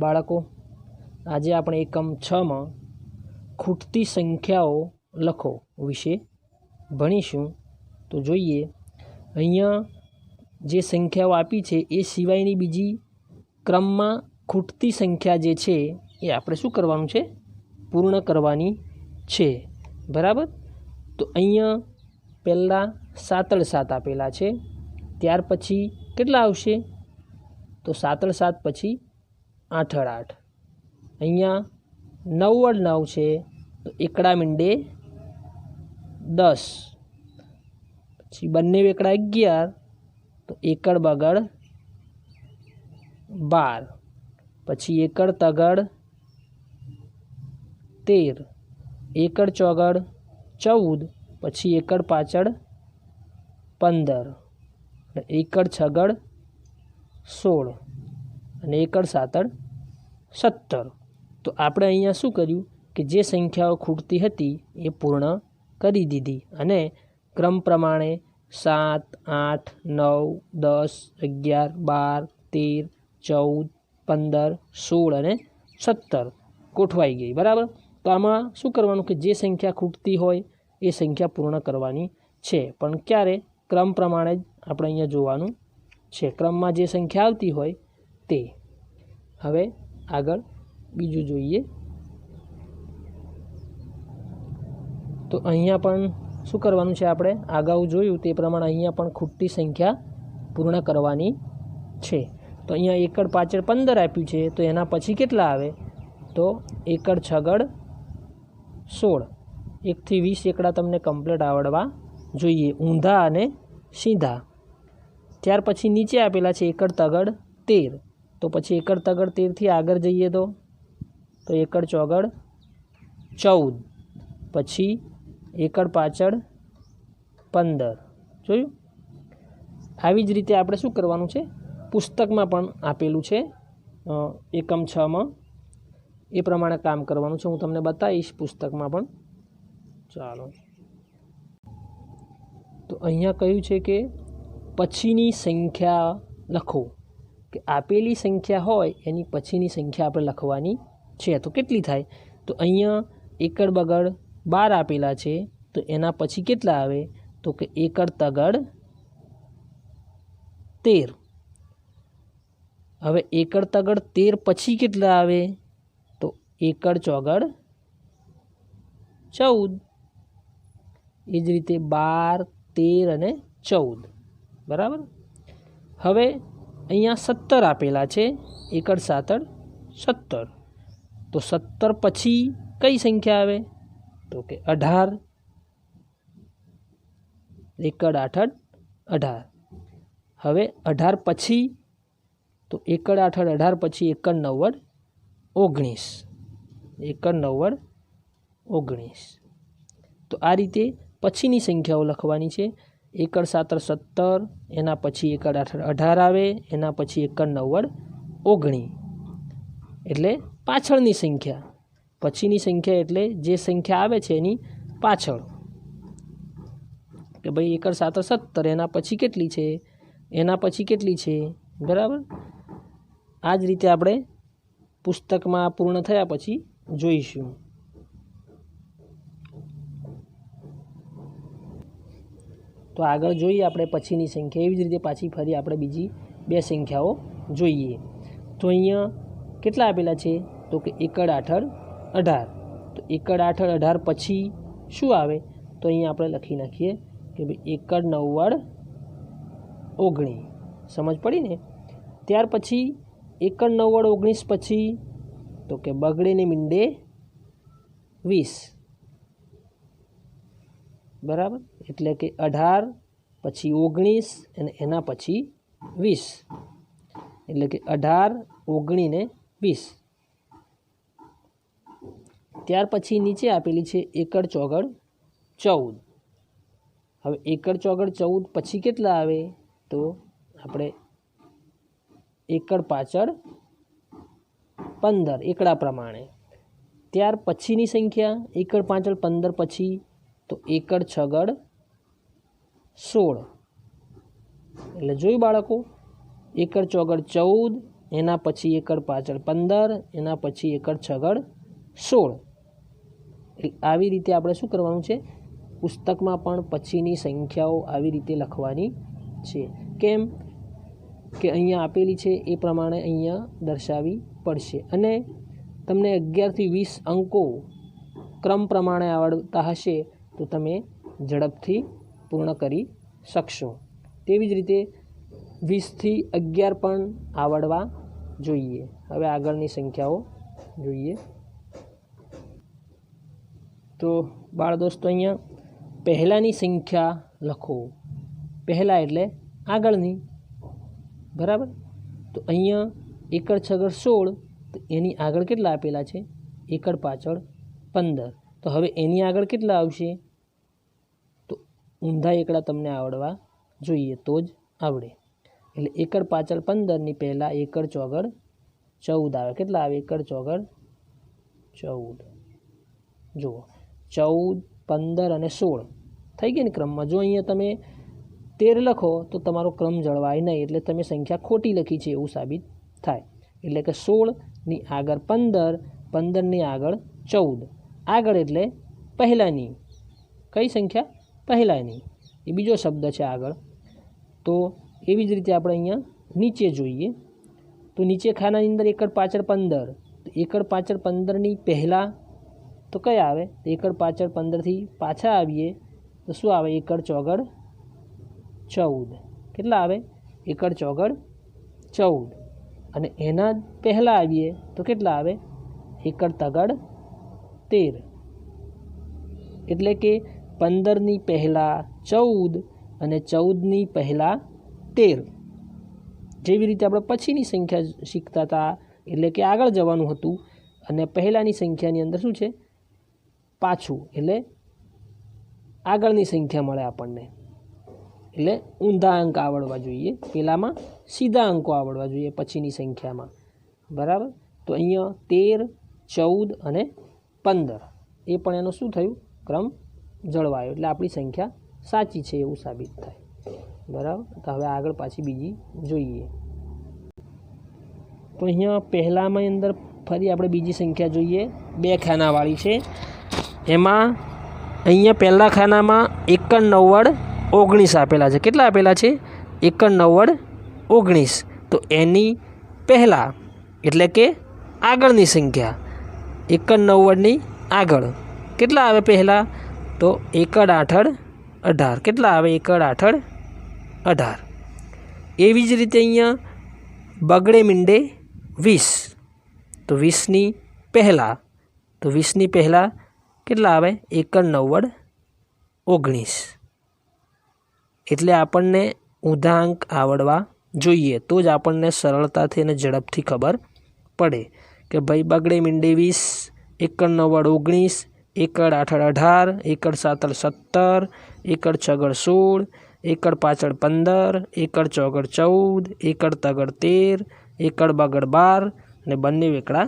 બાળકો, આજે આપણે એકમ 6 માં ખૂટતી સંખ્યાઓ લખો વિશે ભણીશું। તો જોઈએ, અહીંયા જે સંખ્યાઓ આપી છે એ સિવાયની બીજી ક્રમમાં ખૂટતી સંખ્યા જે છે એ આપણે શું કરવાનું છે? પૂર્ણ કરવાની છે, બરાબર। તો અહીંયા પહેલાં 7 7 આપેલા છે, ત્યાર પછી કેટલા આવશે? તો 7 7 પછી 8 8। અહીંયા 9 9 છે, તો એકડા મીંડે 10, પછી બંને એકડા 11, તો એકડ બગડ 12, પછી એકડ તગડ 13, એકડ ચોગડ 14, પછી એકડ પાછળ 15, એકડ છગડ 16 અને એકડ સાતડ 17। તો આપણે અહીંયા શું કર્યું કે જે સંખ્યાઓ ખૂટતી હતી એ પૂર્ણ કરી દીધી અને ક્રમ પ્રમાણે 7 8 9 10 11 12 13 14 15 16 અને 17 ગોઠવાઈ ગઈ, બરાબર। તો આમાં શું કરવાનું કે જે સંખ્યા ખૂટતી હોય એ સંખ્યા પૂર્ણ કરવાની છે, પણ ક્યારે? ક્રમ પ્રમાણે જ આપણે અહીંયા જોવાનું છે, ક્રમમાં જે સંખ્યા આવતી હોય તે। હવે આગળ બીજું જોઈએ, તો અહીંયા પણ શું કરવાનું છે? આપણે અગાઉ જોયું તે પ્રમાણે અહીંયા પણ ખૂટતી સંખ્યા પૂર્ણ કરવાની છે। તો અહીંયા એકડ પાછળ 15 આપ્યું છે, તો એના પછી કેટલા આવે? તો એકડ છગડ 16, 1 થી 20 એકડા તમને કમ્પ્લીટ આવડવા જોઈએ, ઊંધા અને સીધા। ત્યાર પછી નીચે આપેલા છે એકડ તગડ 13, તો પછી એકડ તગડ 13 થી આગળ જઈએ તો એકડ ચોગડ 14, પછી એકડ પાછળ 15, જોયું? આવી જ રીતે આપણે શું કરવાનું છે? પુસ્તકમાં પણ આપેલું છે એકમ 6 માં, એ પ્રમાણે કામ કરવાનું છે, હું તમને બતાવીશ પુસ્તકમાં પણ। ચાલો, તો અહીંયા કહ્યું છે કે પછીની સંખ્યા લખો, કે આપેલી સંખ્યા હોય એની પછીની સંખ્યા આપણે લખવાની છે। તો કેટલી થાય? તો અહીંયા એકડ બગડ 12 આપેલા છે, તો એના પછી કેટલા આવે? તો કે એકડ તગડ 13। હવે એકડ તગડ 13 પછી કેટલા આવે? તો એકડ ચોગડ 14, એ જ રીતે 12 13 અને 14, બરાબર। હવે અહીંયા 17 આપેલા છે, એકડ સાતડ 17, તો 17 પછી કઈ સંખ્યા આવે? તો કે 18, એકડ આઠડ 18। હવે 18 પછી તો એકડ આઠડ 18 પછી એકડ નવ્વડ 19, એકડ નવ્વડ 19। તો આ રીતે પછીની સંખ્યાઓ લખવાની છે। એકડ સાતડ 17, એના પછી એકડ આઠડ 18 આવે, એના પછી એકડ નવ્વડ 19, એટલે પાછળની સંખ્યા। પછીની સંખ્યા એટલે જે સંખ્યા આવે છે એની પાછળ, કે ભાઈ એકડ સાતડ 17, એના પછી કેટલી છે? એના પછી કેટલી છે, બરાબર। આ જ રીતે આપણે પુસ્તકમાં પૂર્ણ થયા પછી જોઈશું। તો આગળ જોઈએ આપણે પછીની સંખ્યા, એવી જ રીતે પાછી ફરી આપણે બીજી બે સંખ્યાઓ જોઈએ। તો અહીંયા કેટલા આપેલા છે? તો કે એકડ આઠડ 18, તો એકડ આઠડ 18 પછી શું આવે? તો અહીંયા આપણે લખી નાખીએ કે ભાઈ એકડ નવ્વડ 19, સમજ પડી ને? ત્યાર પછી એકડ નવ્વડ 19 પછી તો કે બગડે ને મીંડે 20, બરાબર। એટલે કે 18 પછી 19 અને એના પછી 20, એટલે કે 18 19 ને 20। ત્યાર પછી નીચે આપેલી છે એકડ ચોગડ 14। હવે એકડ ચોગડ 14 પછી કેટલા આવે? તો આપણે એકડ પાછળ 15 એકડા પ્રમાણે। ત્યાર પછીની સંખ્યા એકડ પાછળ 15 પછી તો એકડ છગડ 16, એટલે જોયું બાળકો, એકડ ચોગડ 14, એના પછી એકડ પાછળ 15, એના પછી એકડ છગડ 16. આવી રીતે આપણે શું કરવાનું છે, પુસ્તકમાં પણ પછીની સંખ્યાઓ આવી રીતે લખવાની છે. કેમ કે અહીંયા આપેલી છે એ પ્રમાણે અહીંયા દર્શાવવી પડશે. અને તમને 11 થી 20 અંકો ક્રમ પ્રમાણે આવડતા હશે તો તમે ઝડપથી પૂર્ણ કરી શકશો. તેવી જ રીતે 20 થી 11 પણ આવડવા જોઈએ. હવે આગળની સંખ્યાઓ જોઈએ. તો બાળ દોસ્તો, અહીંયા પહેલાંની સંખ્યા લખો. પહેલાં એટલે આગળની, બરાબર. તો અહીંયા એકડ છગડ 16, તો એની આગળ કેટલા આપેલા છે, એકડ પાછળ 15. તો હવે એની આગળ કેટલા આવશે, તો ઊંધા એકડા તમને આવડવા જોઈએ તો જ આવડે. એટલે એકડ પાછળ 15ની પહેલાં એકડ ચોગડ 14 આવે. કેટલા આવે, એકડ ચોગડ 14. જુઓ, 14, 15 અને 16 થઈ ગઈ ને ક્રમમાં. જો અહીંયા તમે 13 લખો તો તમારો ક્રમ જળવાય નહીં, એટલે તમે સંખ્યા ખોટી લખી છે એવું સાબિત થાય. એટલે કે 16ની આગળ 15, 15ની આગળ 14. આગળ એટલે પહેલાંની. કઈ સંખ્યા, પહેલાંની. એ બીજો શબ્દ છે આગળ. તો એવી જ રીતે આપણે અહીંયા નીચે જોઈએ. તો નીચે ખાનાની અંદર એકડ પાછળ 15. તો એકડ પાછળ 15ની પહેલાં તો કયા આવે, તો એકડ પાછળ 15થી પાછા આવીએ તો શું આવે, એકડ ચોગડ 14. કેટલા આવે, એકડ ચોગડ 14. અને એના પહેલાં આવીએ તો કેટલા આવે, એકડ તગડ 13. એટલે કે 15ની પહેલાં 14 અને 14ની પહેલાં 13. જેવી રીતે આપણે પછીની સંખ્યા શીખતા હતા, એટલે કે આગળ જવાનું હતું, અને પહેલાંની સંખ્યાની અંદર શું છે, પાછું, એટલે આગળની સંખ્યા મળે આપણને. એટલે ઊંધા અંક આવડવા જોઈએ, પહેલાંમાં સીધા અંકો આવડવા જોઈએ પછીની સંખ્યામાં, બરાબર. તો અહીંયા 13, 14 અને 15 એ પણ એનો શું થયું, ક્રમ જળવાયો, એટલે આપણી સંખ્યા સાચી છે એવું સાબિત થાય, બરાબર. તો હવે આગળ પાછી બીજી જોઈએ. તો અહીંયા પહેલાંમાં અંદર ફરી આપણે બીજી સંખ્યા જોઈએ, 2 ખાનાવાળી છે. એમાં અહીંયા પહેલા ખાનામાં એકડ 90, 19 આપેલા છે. કેટલા આપેલા છે, એકડ 90, 19. તો એની પહેલાં એટલે કે આગળની સંખ્યા, એકડ 90ની આગળ કેટલા આવે પહેલાં, તો એકડ 8, 18. કેટલા આવે, એકડ 8, 18. એવી જ રીતે અહીંયા બગડે મીંડે 20. તો 20ની પહેલાં, તો 20ની પહેલાં કેટલા આવે, એકડ 90, 19. એટલે આપણને ઊંધા અંક આવડવા જોઈએ તો જ આપણને સરળતાથી અને ઝડપથી ખબર પડે કે ભાઈ બગડે મીંડે 20, એકડ 90, 19, એકડ 8, 18, એકડ 7, 17, એકડ છગડ 16, એકડ પાછળ 15, એકડ ચોગડ 14, એકડ તગડ 13, એકડ બગડ 12 અને બંને એકડા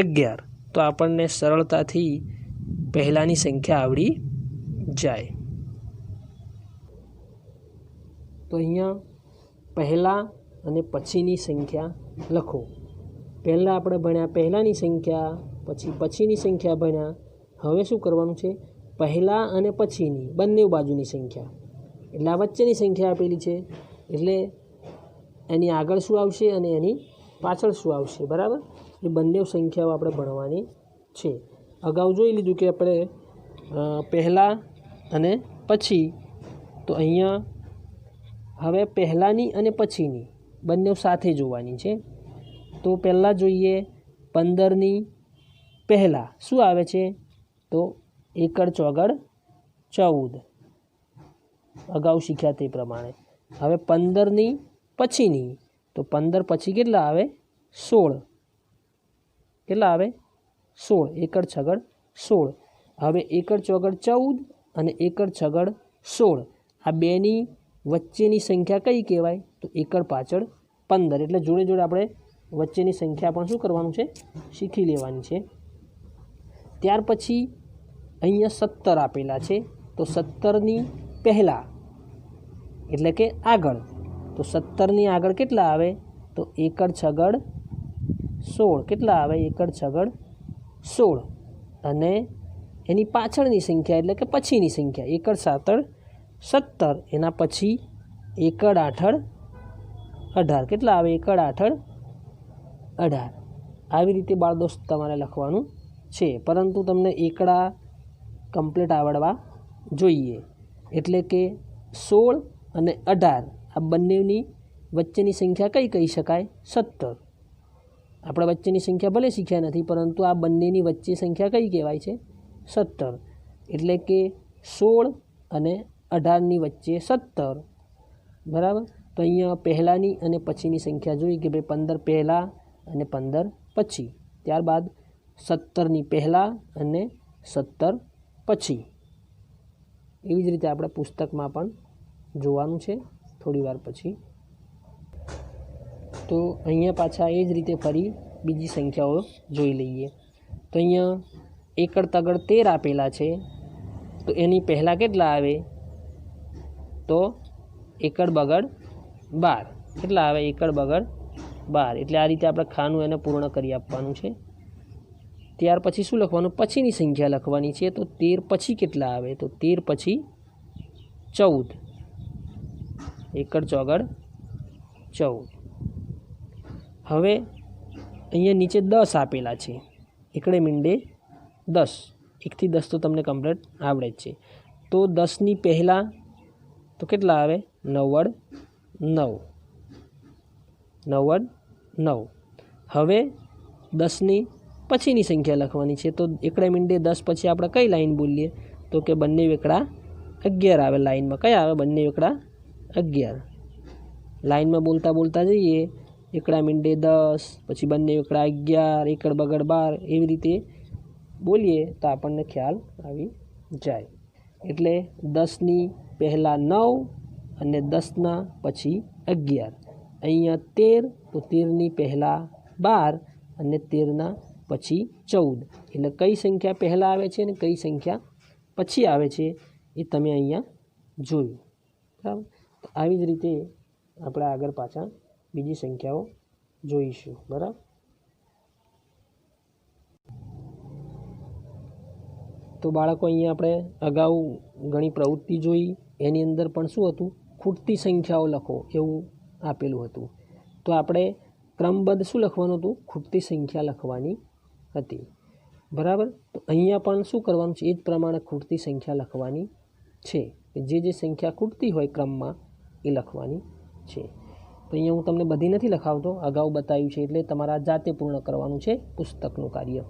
11. તો આપણને સરળતાથી પહેલાંની સંખ્યા આવડી જાય. તો અહીંયા પહેલાં અને પછીની સંખ્યા લખો. પહેલાં આપણે ભણ્યા પહેલાંની સંખ્યા, પછી પછીની સંખ્યા ભણ્યા. હવે શું કરવાનું છે, પહેલાં અને પછીની બંને બાજુની સંખ્યા, એટલે આ વચ્ચેની સંખ્યા આપેલી છે, એટલે એની આગળ શું આવશે અને એની પાછળ શું આવશે, બરાબર. એ બંને સંખ્યાઓ આપણે ભણવાની છે. અગાઉ જોઈ લીધું કે આપણે પહેલાં અને પછી. તો અહીંયા હવે પહેલાંની અને પછીની બંને સાથે જોવાની છે. તો પહેલાં જોઈએ 15ની પહેલાં શું આવે છે, તો એકડ ચોગડ 14. અગાઉ શીખ્યા તે પ્રમાણે. હવે 15ની પછીની, તો 15 પછી કેટલા આવે, 16. કેટલા આવે, 16. એકડ છગડ 16. હવે એકડ ચોગડ 14 અને એકડ છગડ 16 આ બેની વચ્ચેની સંખ્યા કઈ કહેવાય, તો એકડ પાછળ 15. એટલે જોડે જોડે આપણે વચ્ચેની સંખ્યા પણ શું કરવાનું છે, શીખી લેવાની છે. ત્યાર પછી અહીંયા 17 આપેલા છે. તો 17ની પહેલાં એટલે કે આગળ, તો 17ની આગળ કેટલા આવે, તો એકડ છગડ 16 કેટલા આવે? એકડ છગડ 16 અને એની પાછળની સંખ્યા એટલે કે પછીની સંખ્યા એકડ સાતડ 17 એના પછી એકડ આઠડ 18 કેટલા આવે? એકડ આઠડ 18 આવી રીતે બાળ દોસ્ત તમારે લખવાનું છે, પરંતુ તમને એકડા કમ્પ્લીટ આવડવા જોઈએ. એટલે કે 16 અને 18 આ બંનેની વચ્ચેની સંખ્યા કઈ કહી શકાય? 17. આપણે વચ્ચેની સંખ્યા ભલે શીખ્યા નથી, પરંતુ આ બંનેની વચ્ચે સંખ્યા કઈ કહેવાય છે? 17. એટલે કે 16 અને 18ની વચ્ચે 17. બરાબર. તો અહીંયા પહેલાંની અને પછીની સંખ્યા જોઈ કે ભાઈ 15 પહેલાં અને 15 પછી, ત્યારબાદ 17ની પહેલાં અને 17 પછી. એવી જ રીતે આપણે પુસ્તકમાં પણ જોવાનું છે થોડી વાર પછી. તો અહીંયા પાછા એ જ રીતે ફરી બીજી સંખ્યાઓ જોઈ લઈએ. તો અહીંયા એકડ તગડ 13 આપેલા છે, તો એની પહેલાં કેટલા આવે? તો એકડ બગડ 12 કેટલા આવે? એકડ બગડ 12. એટલે આ રીતે આપણે ખાનું એને પૂર્ણ કરી આપવાનું છે. ત્યાર પછી શું લખવાનું? પછીની સંખ્યા લખવાની છે. તો 13 પછી કેટલા આવે? તો 13 પછી 14 એકડ ચોગડ 14. હવે અહીંયા નીચે 10 આપેલા છે, એકડે મીંડે 10, 1 થી 10 તો તમને કમ્પ્લીટ આવડે જ છે. તો 10ની પહેલાં તો કેટલા આવે? 9 9 9 9. હવે 10ની પછીની સંખ્યા લખવાની છે. તો એકડે મીંડે 10 પછી આપણે કઈ લાઈન બોલીએ? તો કે બંને એકડા 11 આવે લાઈનમાં. કયા આવે? બંને એકડા 11. લાઈનમાં બોલતા બોલતા જઈએ. એકડા મીંડે 10 પછી બંને એકડા 11 એકડ બગડ 12 એવી રીતે બોલીએ તો આપણને ખ્યાલ આવી જાય. એટલે 10ની પહેલાં 9 અને 10ના પછી 11. અહીંયા 13 તો 13ની પહેલાં 12 અને 13ના પછી 14. એટલે કઈ સંખ્યા પહેલાં આવે છે અને કઈ સંખ્યા પછી આવે છે એ તમે અહીંયા જોયું. બરાબર. તો આવી જ રીતે આપણે આગળ પાછા બીજી સંખ્યાઓ જોઈશું. બરાબર. તો બાળકો અહીંયા આપણે અગાઉ ઘણી પ્રવૃત્તિ જોઈ, એની અંદર પણ શું હતું? ખૂટતી સંખ્યાઓ લખો એવું આપેલું હતું. તો આપણે ક્રમબદ્ધ શું લખવાનું હતું? ખૂટતી સંખ્યા લખવાની હતી. બરાબર. તો અહીંયા પણ શું કરવાનું છે? એ જ પ્રમાણે ખૂટતી સંખ્યા લખવાની છે. જે સંખ્યા ખૂટતી હોય ક્રમમાં એ લખવાની છે. તો અહીંયા હું તમને બધી નથી લખાવતો, અગાઉ બતાવ્યું છે, એટલે તમારા જાતે પૂર્ણ કરવાનું છે પુસ્તકનું કાર્ય.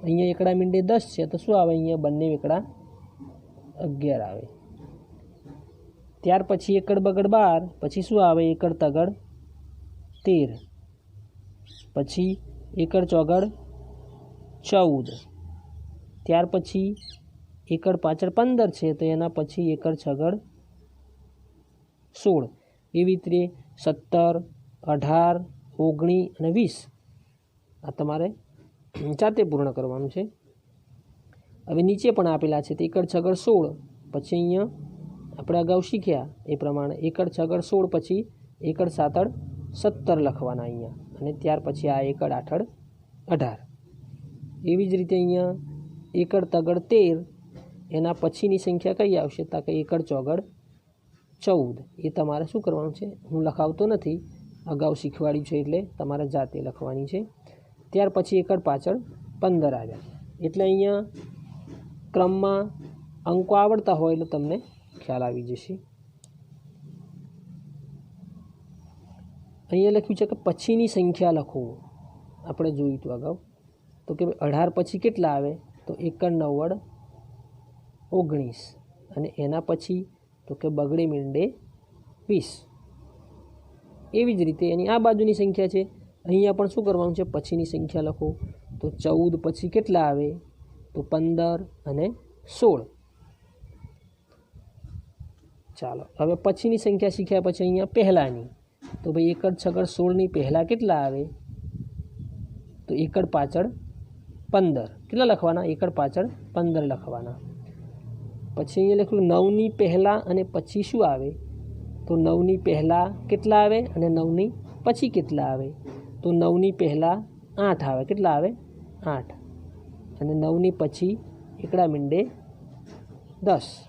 અહીંયા એકડા મીંડે 10 છે, તો શું આવે? અહીંયા બંને એકડા 11 આવે. ત્યાર પછી એકડ બગડ 12 પછી શું આવે? એકડ તગડ 13 પછી એકડ ચોગડ 14. ત્યાર પછી એકડ પાછળ 15 છે, તો એના પછી એકડ છગડ 16. એવી રીતે 17 18 19 અને 20 આ તમારે જાતે પૂર્ણ કરવાનું છે. હવે નીચે પણ આપેલા છે. તો એકડ છગડ 16 પછી અહીંયા આપણે અગાઉ શીખ્યા એ પ્રમાણે એકડ છગડ 16 પછી એકડ સાતડ 17 લખવાના અહીંયા, અને ત્યાર પછી આ એકડ આઠડ 18. એવી જ રીતે અહીંયા એકડ તગડ 13 એના પછીની સંખ્યા કઈ આવશે? તો કે એકડ ચોગડ 14. એ તમારે શું કરવાનું છે? હું લખાવતો નથી, અગાઉ શીખવાડ્યું છે એટલે તમારે જાતે લખવાની છે. ત્યાર પછી એકડ પાછળ 15 આવ્યા. એટલે અહીંયા ક્રમમાં અંકો આવડતા હોય એટલે તમને ખ્યાલ આવી જશે. અહીંયા લખ્યું છે કે પછીની સંખ્યા લખો. આપણે જોયું હતું અગાઉ. તો કે 18 પછી કેટલા આવે? તો એકડ 9 19 અને એના પછી તો કે બગડે મીંડે 20. એવી જ રીતે એની આ બાજુની સંખ્યા છે. અહીંયા પણ શું કરવાનું છે? પછીની સંખ્યા લખો. તો 14 પછી કેટલા આવે? તો 15 અને 16. ચાલો હવે પછીની સંખ્યા શીખ્યા પછી અહીંયા પહેલાંની. તો ભાઈ એકડ છગડ 16ની પહેલાં કેટલા આવે? તો એકડ પાછળ 15. કેટલા લખવાના? એકડ પાછળ 15 લખવાના. પછી અહીંયા લખ્યું 9ની પહેલાં અને પછી શું આવે? તો 9ની પહેલાં કેટલા આવે અને 9ની પછી કેટલા આવે? તો 9ની પહેલાં 8 આવે. કેટલા આવે? 8. અને 9ની પછી એકડા મીંડે 10.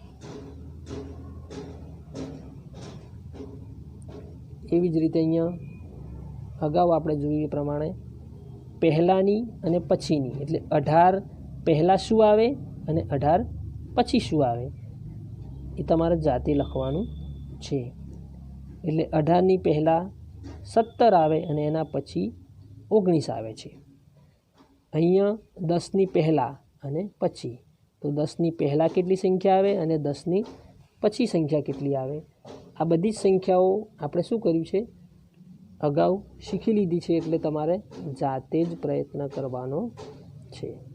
એવી જ રીતે અહીંયા અગાઉ આપણે જોયું એ પ્રમાણે પહેલાંની અને પછીની, એટલે 18 પહેલાં શું આવે અને 18 પછી શું આવે એ તમારે જાતે લખવાનું છે. એટલે 18ની પહેલાં 17 આવે અને એના પછી 19 આવે છે. અહીંયા 10ની પહેલાં અને પછી, તો 10ની પહેલાં કેટલી સંખ્યા આવે અને 10ની પછી સંખ્યા કેટલી આવે, આ બધી જ સંખ્યાઓ આપણે શું કર્યું છે, અગાઉ શીખી લીધી છે. એટલે તમારે જાતે જ પ્રયત્ન કરવાનો છે.